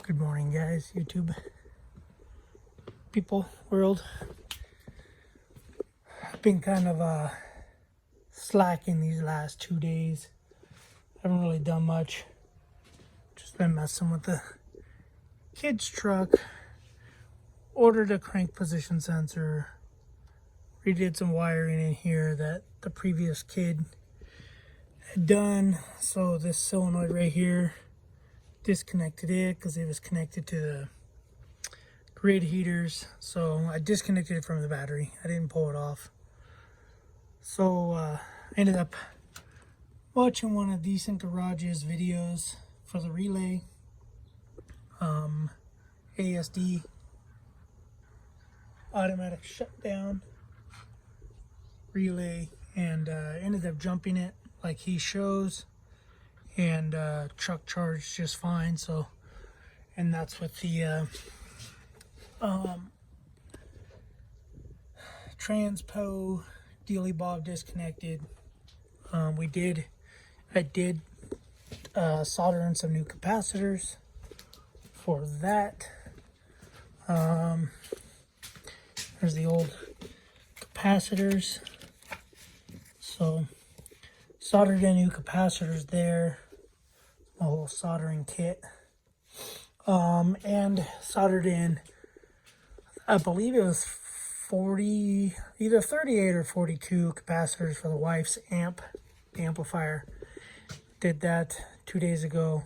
Good morning, guys, YouTube people, world. I've been kind of slacking these last 2 days. Haven't really done much. Just been messing with the kids' truck. Ordered a crank position sensor. Redid some wiring in here that the previous kid had done. So this solenoid right here, disconnected it because it was connected to the grid heaters. So I disconnected it from the battery. I didn't pull it off. So I ended up watching one of Decent Garage's videos for the relay. ASD automatic shutdown relay, and ended up jumping it like he shows, and truck charged just fine. So, and that's with the transpo dealy bob disconnected. I did solder in some new capacitors for that. There's the old capacitors. So soldered in new capacitors there. A whole soldering kit. And soldered in, I believe it was 40, either 38 or 42 capacitors for the wife's amplifier. Did that 2 days ago.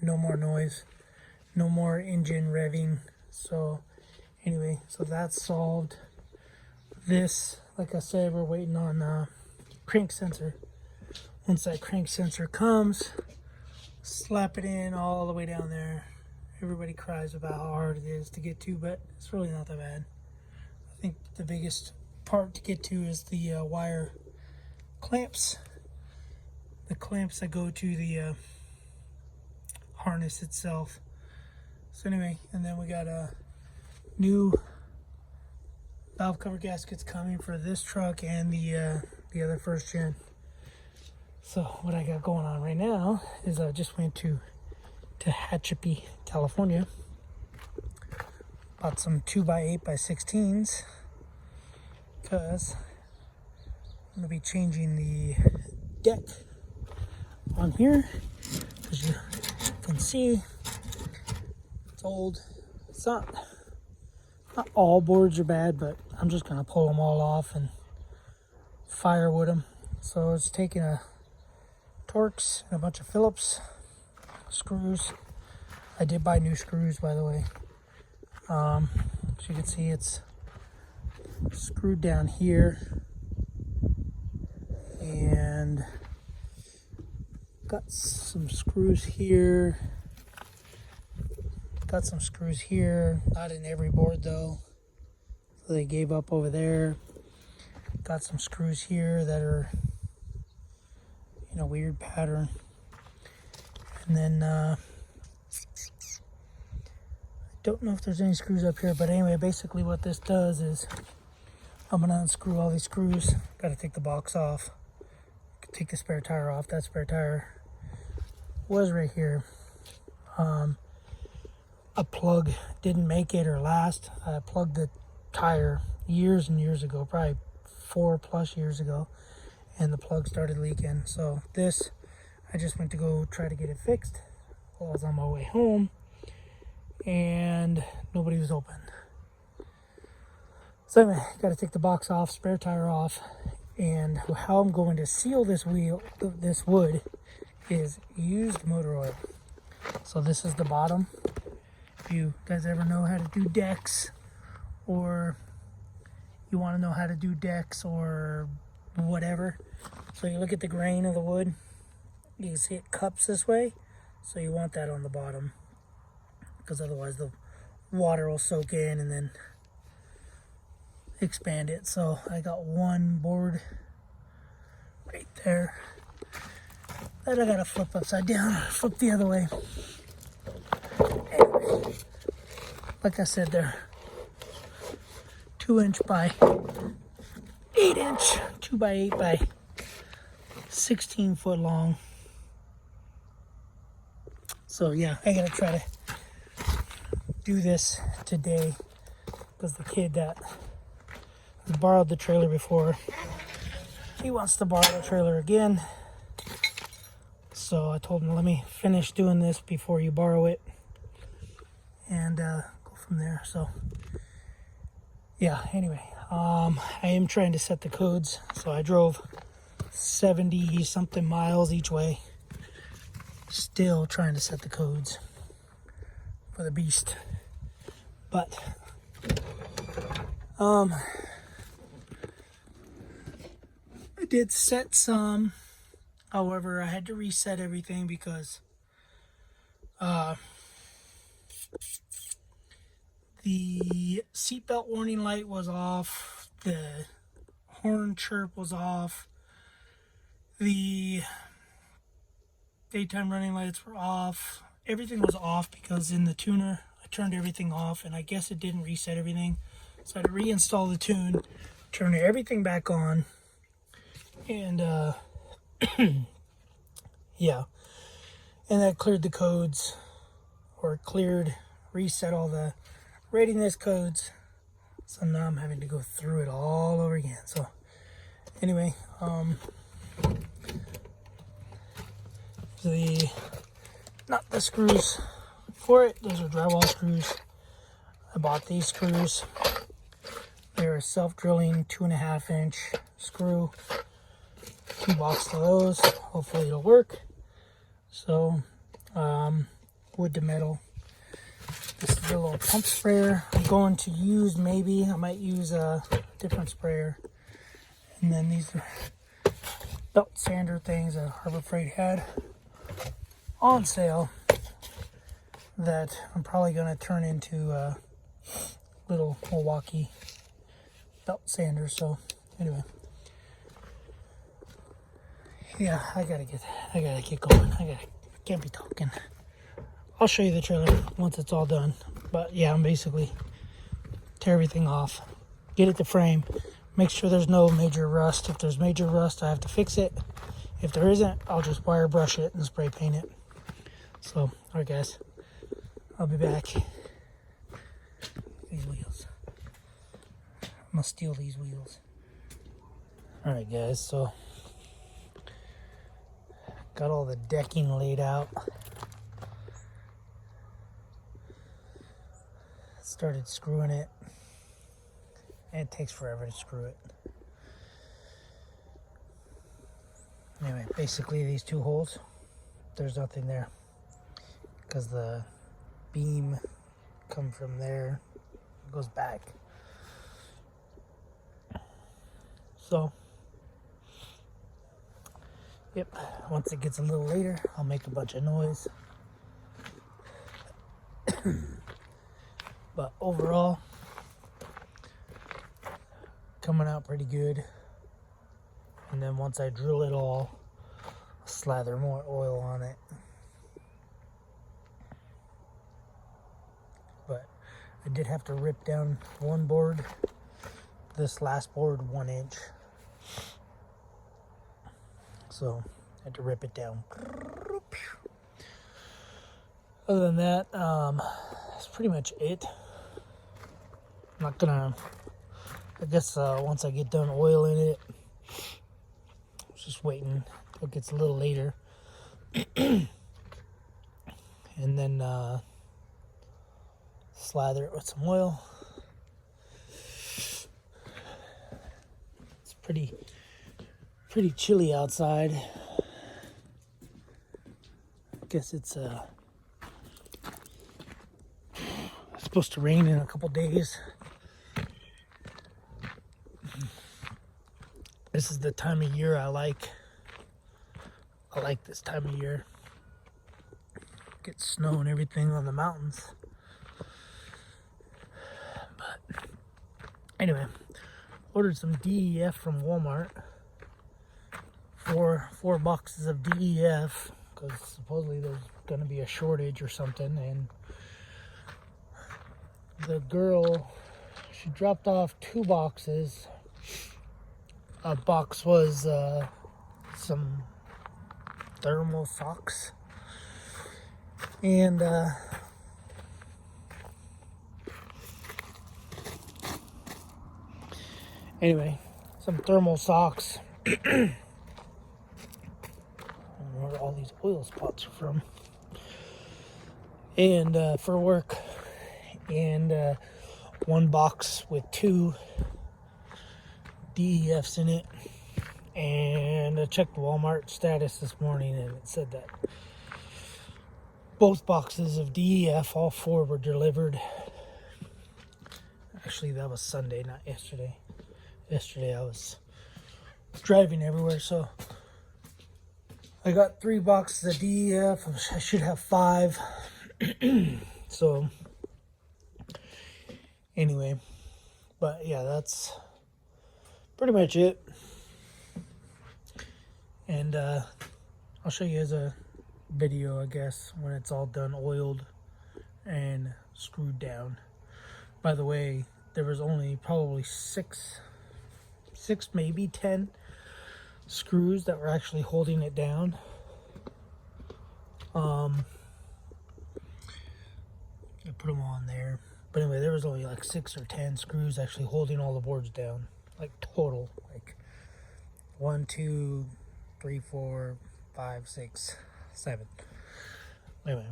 No more noise, no more engine revving. So anyway, so that's solved. This, like I said, we're waiting on crank sensor. Once that crank sensor comes, slap it in all the way down there. Everybody cries about how hard it is to get to, but it's really not that bad. I think the biggest part to get to is the wire clamps. The clamps that go to the harness itself. So anyway, and then we got a new valve cover gaskets coming for this truck and the other first gen. So what I got going on right now is I just went to Tehachapi, California. Bought some 2x8x16s because I'm gonna be changing the deck on here. As you can see, it's old. It's not all boards are bad, but I'm just gonna pull them all off and firewood them. So it's taking a Torx and a bunch of Phillips screws. I did buy new screws, by the way. As you can see, it's screwed down here, and got some screws here. Got some screws here, not in every board though, so they gave up over there. Got some screws here that are in a weird pattern, and then I don't know if there's any screws up here, but anyway, basically what this does is I'm gonna unscrew all these screws. Got to take the box off, take the spare tire off. That spare tire was right here. A plug didn't make it or last. I plugged the tire years and years ago, probably 4+ years ago, and the plug started leaking. So this, I just went to go try to get it fixed while I was on my way home, and nobody was open. So anyway, got to take the box off, spare tire off, and how I'm going to seal this wood is used motor oil. So this is the bottom. If you guys ever know how to do decks, or you want to know how to do decks or whatever, so you look at the grain of the wood, you can see it cups this way, so you want that on the bottom, because otherwise the water will soak in and then expand it. So I got one board right there that I gotta flip upside down, flip the other way. Anyway, like I said, they're 2" by 8", 2x8 by 16 foot long. So yeah, I gotta try to do this today because the kid that has borrowed the trailer before, he wants to borrow the trailer again. So I told him, let me finish doing this before you borrow it and go from there. So yeah, anyway, I am trying to set the codes. So I drove 70 something miles each way, still trying to set the codes for the beast. But I did set some. However, I had to reset everything because the seatbelt warning light was off, the horn chirp was off, the daytime running lights were off. Everything was off because in the tuner I turned everything off, and I guess it didn't reset everything. So I had to reinstall the tune, turn everything back on, and yeah, and that cleared the codes, or reset all the readiness codes. So now I'm having to go through it all over again. So anyway, not the screws for it. Those are drywall screws. I bought these screws. They're a self-drilling 2.5 inch screw. 2 boxes of those. Hopefully it'll work. So, wood to metal. This is a little pump sprayer I'm going to use. Maybe I might use a different sprayer. And then these are belt sander things that Harbor Freight had on sale that I'm probably going to turn into little Milwaukee belt sander. So anyway, yeah, I gotta get going. Can't be talking. I'll show you the trailer once it's all done. But yeah, I'm basically tear everything off, get it to frame, make sure there's no major rust. If there's major rust, I have to fix it. If there isn't, I'll just wire brush it and spray paint it. So, all right, guys, I'll be back. These wheels. I'm gonna steal these wheels. All right, guys, so got all the decking laid out. Started screwing it. And it takes forever to screw it. Anyway, basically these 2 holes, there's nothing there because the beam come from there, goes back. So, yep, once it gets a little later, I'll make a bunch of noise. But overall, coming out pretty good. And then once I drill it all, I'll slather more oil on it. But I did have to rip down one board, this last board 1 inch. So I had to rip it down. Other than that, that's pretty much it. I'm not gonna, I guess once I get done oiling it, just waiting till it gets a little later. And then slather it with some oil. It's pretty chilly outside. I guess it's supposed to rain in a couple days. This is the time of year I like. I like this time of year. Get snow and everything on the mountains. But anyway, ordered some DEF from Walmart. Four boxes of DEF because supposedly there's going to be a shortage or something. And the girl, she dropped off 2 boxes. A box was some thermal socks, and Anyway, some thermal socks. I don't know where all these oil spots are from. And for work. And one box with 2 DEFs in it. And I checked Walmart status this morning and it said that both boxes of DEF, all 4, were delivered. Actually, that was Sunday, not yesterday. Yesterday I was driving everywhere, so I got 3 boxes of DEF. I should have 5. So anyway, but yeah, that's pretty much it. And I'll show you guys a video, I guess, when it's all done, oiled and screwed down. By the way, there was only probably 6, maybe 10 screws that were actually holding it down. I put them on there, but anyway, there was only like 6 or 10 screws actually holding all the boards down, like total, like 1, 2, 3, 4, 5, 6, 7. Anyway,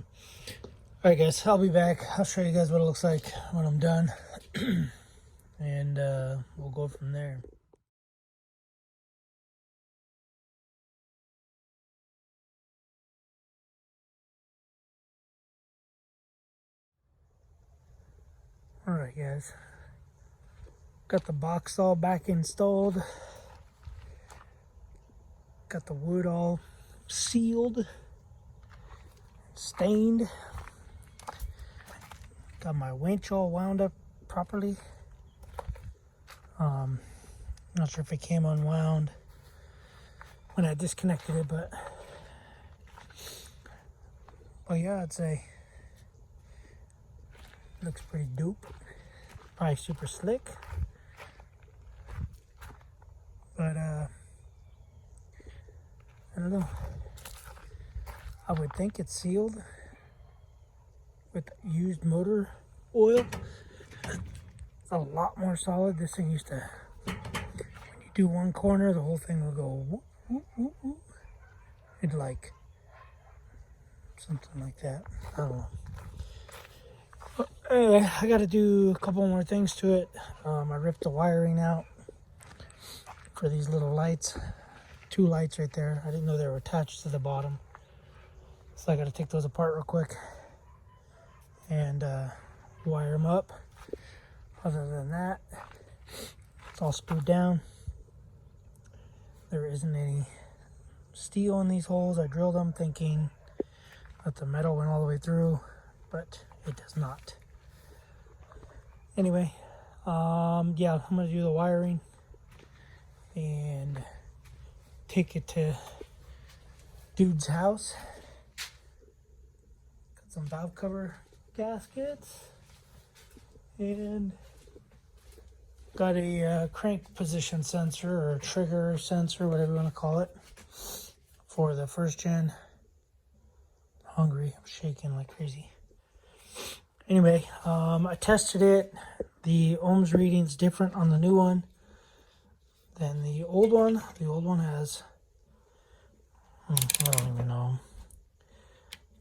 all right, guys, I'll be back. I'll show you guys what it looks like when I'm done, and we'll go from there. All right, guys, got the box all back installed. Got the wood all sealed, stained. Got my winch all wound up properly. Not sure if it came unwound when I disconnected it, but yeah, I'd say looks pretty dope. Probably super slick, but I don't know. I would think it's sealed with used motor oil. It's a lot more solid. This thing used to, when you do one corner, the whole thing will go whoop, whoop, whoop, whoop. It'd like something like that. I don't know. But anyway, I got to do a couple more things to it. I ripped the wiring out for these little lights. 2 lights right there. I didn't know they were attached to the bottom, so I got to take those apart real quick and wire them up. Other than that, it's all screwed down. There isn't any steel in these holes. I drilled them thinking that the metal went all the way through, but it does not. Anyway, yeah, I'm gonna do the wiring and take it to dude's house. Got some valve cover gaskets and got a crank position sensor or trigger sensor, whatever you want to call it, for the first gen. I'm hungry, I'm shaking like crazy. Anyway, I tested it. The ohms reading's different on the new one than the old one. The old one has, I don't even know.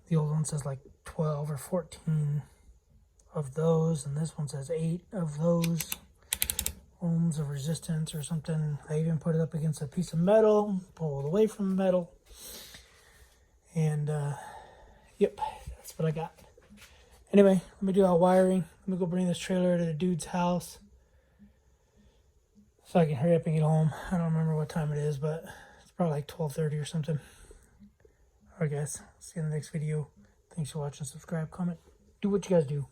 The old one says like 12 or 14 of those, and this one says 8 of those ohms of resistance or something. I even put it up against a piece of metal, pulled away from the metal, and yep, that's what I got. Anyway, let me do our wiring. Let me go bring this trailer to the dude's house so I can hurry up and get home. I don't remember what time it is, but it's probably like 12:30 or something. Alright guys, see you in the next video. Thanks for watching. Subscribe, comment, do what you guys do.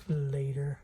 Later.